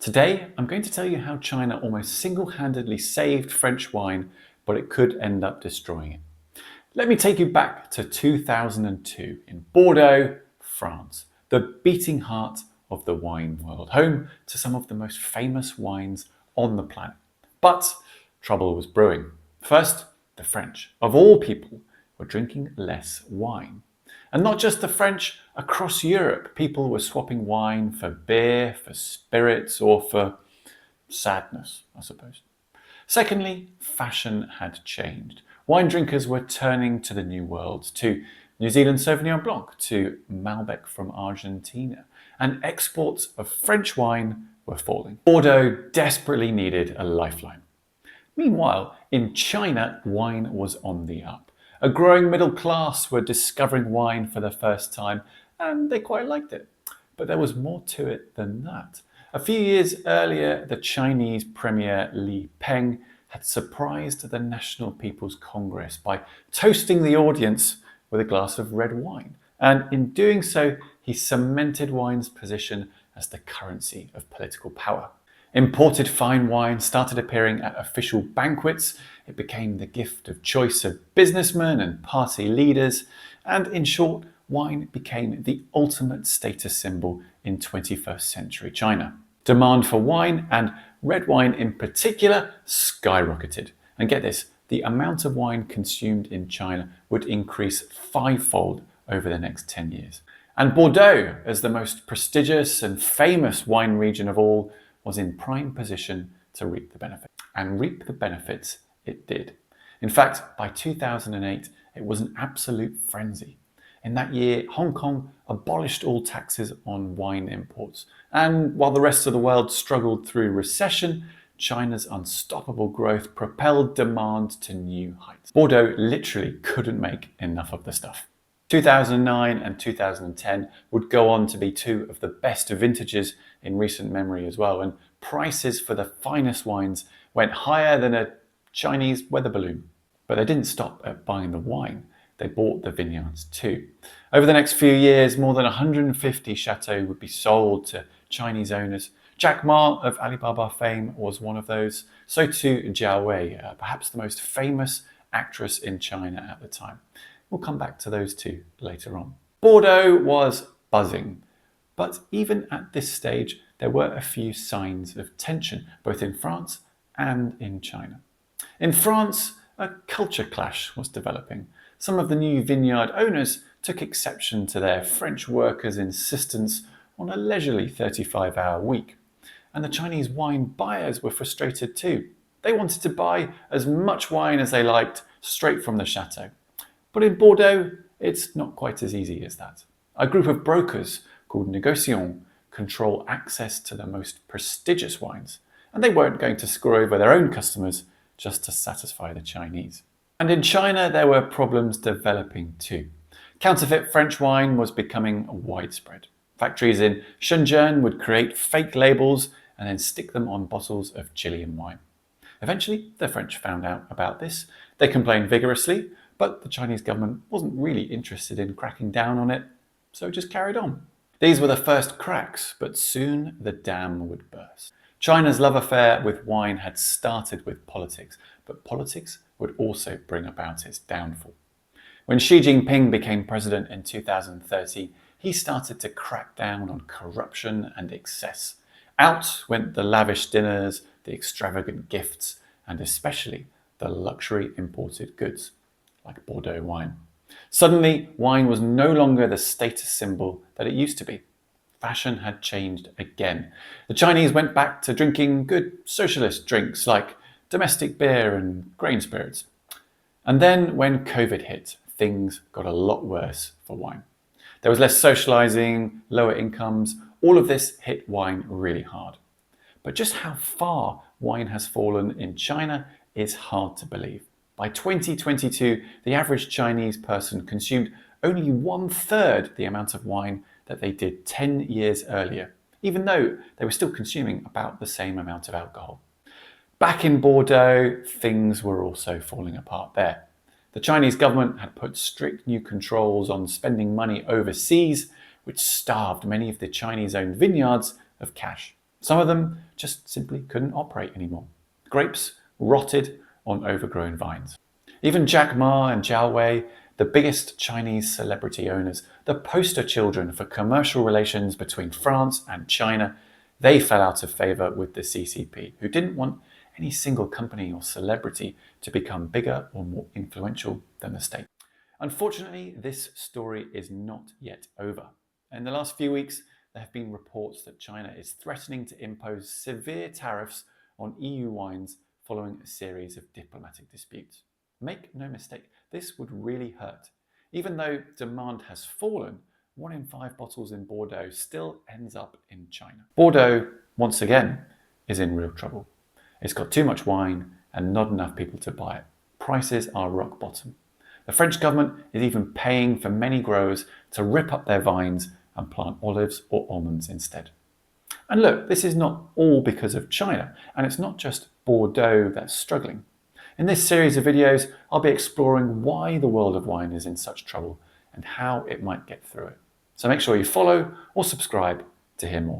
Today, I'm going to tell you how China almost single-handedly saved French wine, but it could end up destroying it. Let me take you back to 2002 in Bordeaux, France, the beating heart of the wine world, home to some of the most famous wines on the planet. But trouble was brewing. First, the French, of all people, were drinking less wine. And not just the French, across Europe, people were swapping wine for beer, for spirits, or for sadness, I suppose. Secondly, fashion had changed. Wine drinkers were turning to the New World, to New Zealand Sauvignon Blanc, to Malbec from Argentina, and exports of French wine were falling. Bordeaux desperately needed a lifeline. Meanwhile, in China, wine was on the up. A growing middle class were discovering wine for the first time, and they quite liked it. But there was more to it than that. A few years earlier, the Chinese Premier Li Peng had surprised the National People's Congress by toasting the audience with a glass of red wine. And in doing so, he cemented wine's position as the currency of political power. Imported fine wine started appearing at official banquets. It became the gift of choice of businessmen and party leaders. And in short, wine became the ultimate status symbol in 21st century China. Demand for wine, and red wine in particular, skyrocketed. And get this, the amount of wine consumed in China would increase fivefold over the next 10 years. And Bordeaux, as the most prestigious and famous wine region of all, was in prime position to reap the benefits. And reap the benefits it did. In fact, by 2008, it was an absolute frenzy. In that year, Hong Kong abolished all taxes on wine imports. And while the rest of the world struggled through recession, China's unstoppable growth propelled demand to new heights. Bordeaux literally couldn't make enough of the stuff. 2009 and 2010 would go on to be two of the best vintages in recent memory as well, and prices for the finest wines went higher than a Chinese weather balloon. But they didn't stop at buying the wine, they bought the vineyards too. Over the next few years, more than 150 chateaux would be sold to Chinese owners. Jack Ma of Alibaba fame was one of those, so too Jiao Wei, perhaps the most famous actress in China at the time. We'll come back to those two later on. Bordeaux was buzzing, but even at this stage, there were a few signs of tension, both in France and in China. In France, a culture clash was developing. Some of the new vineyard owners took exception to their French workers' insistence on a leisurely 35-hour week. And the Chinese wine buyers were frustrated too. They wanted to buy as much wine as they liked straight from the chateau. But in Bordeaux, it's not quite as easy as that. A group of brokers called négociants control access to the most prestigious wines, and they weren't going to screw over their own customers just to satisfy the Chinese. And in China, there were problems developing too. Counterfeit French wine was becoming widespread. Factories in Shenzhen would create fake labels and then stick them on bottles of Chilean wine. Eventually, the French found out about this. They complained vigorously, but the Chinese government wasn't really interested in cracking down on it, so it just carried on. These were the first cracks, but soon the dam would burst. China's love affair with wine had started with politics, but politics would also bring about its downfall. When Xi Jinping became president in 2013, he started to crack down on corruption and excess. Out went the lavish dinners, the extravagant gifts, and especially the luxury imported goods, like Bordeaux wine. Suddenly, wine was no longer the status symbol that it used to be. Fashion had changed again. The Chinese went back to drinking good socialist drinks like domestic beer and grain spirits. And then when COVID hit, things got a lot worse for wine. There was less socializing, lower incomes. All of this hit wine really hard. But just how far wine has fallen in China is hard to believe. By 2022, the average Chinese person consumed only 1/3 the amount of wine that they did 10 years earlier, even though they were still consuming about the same amount of alcohol. Back in Bordeaux, things were also falling apart there. The Chinese government had put strict new controls on spending money overseas, which starved many of the Chinese-owned vineyards of cash. Some of them just simply couldn't operate anymore. Grapes rotted on overgrown vines. Even Jack Ma and Zhao Wei, the biggest Chinese celebrity owners, the poster children for commercial relations between France and China, they fell out of favor with the CCP, who didn't want any single company or celebrity to become bigger or more influential than the state. Unfortunately, this story is not yet over. In the last few weeks, there have been reports that China is threatening to impose severe tariffs on EU wines following a series of diplomatic disputes. Make no mistake, this would really hurt. Even though demand has fallen, 1 in 5 bottles in Bordeaux still ends up in China. Bordeaux, once again, is in real trouble. It's got too much wine and not enough people to buy it. Prices are rock bottom. The French government is even paying for many growers to rip up their vines and plant olives or almonds instead. And look, this is not all because of China, and it's not just Bordeaux that's struggling. In this series of videos, I'll be exploring why the world of wine is in such trouble and how it might get through it. So make sure you follow or subscribe to hear more.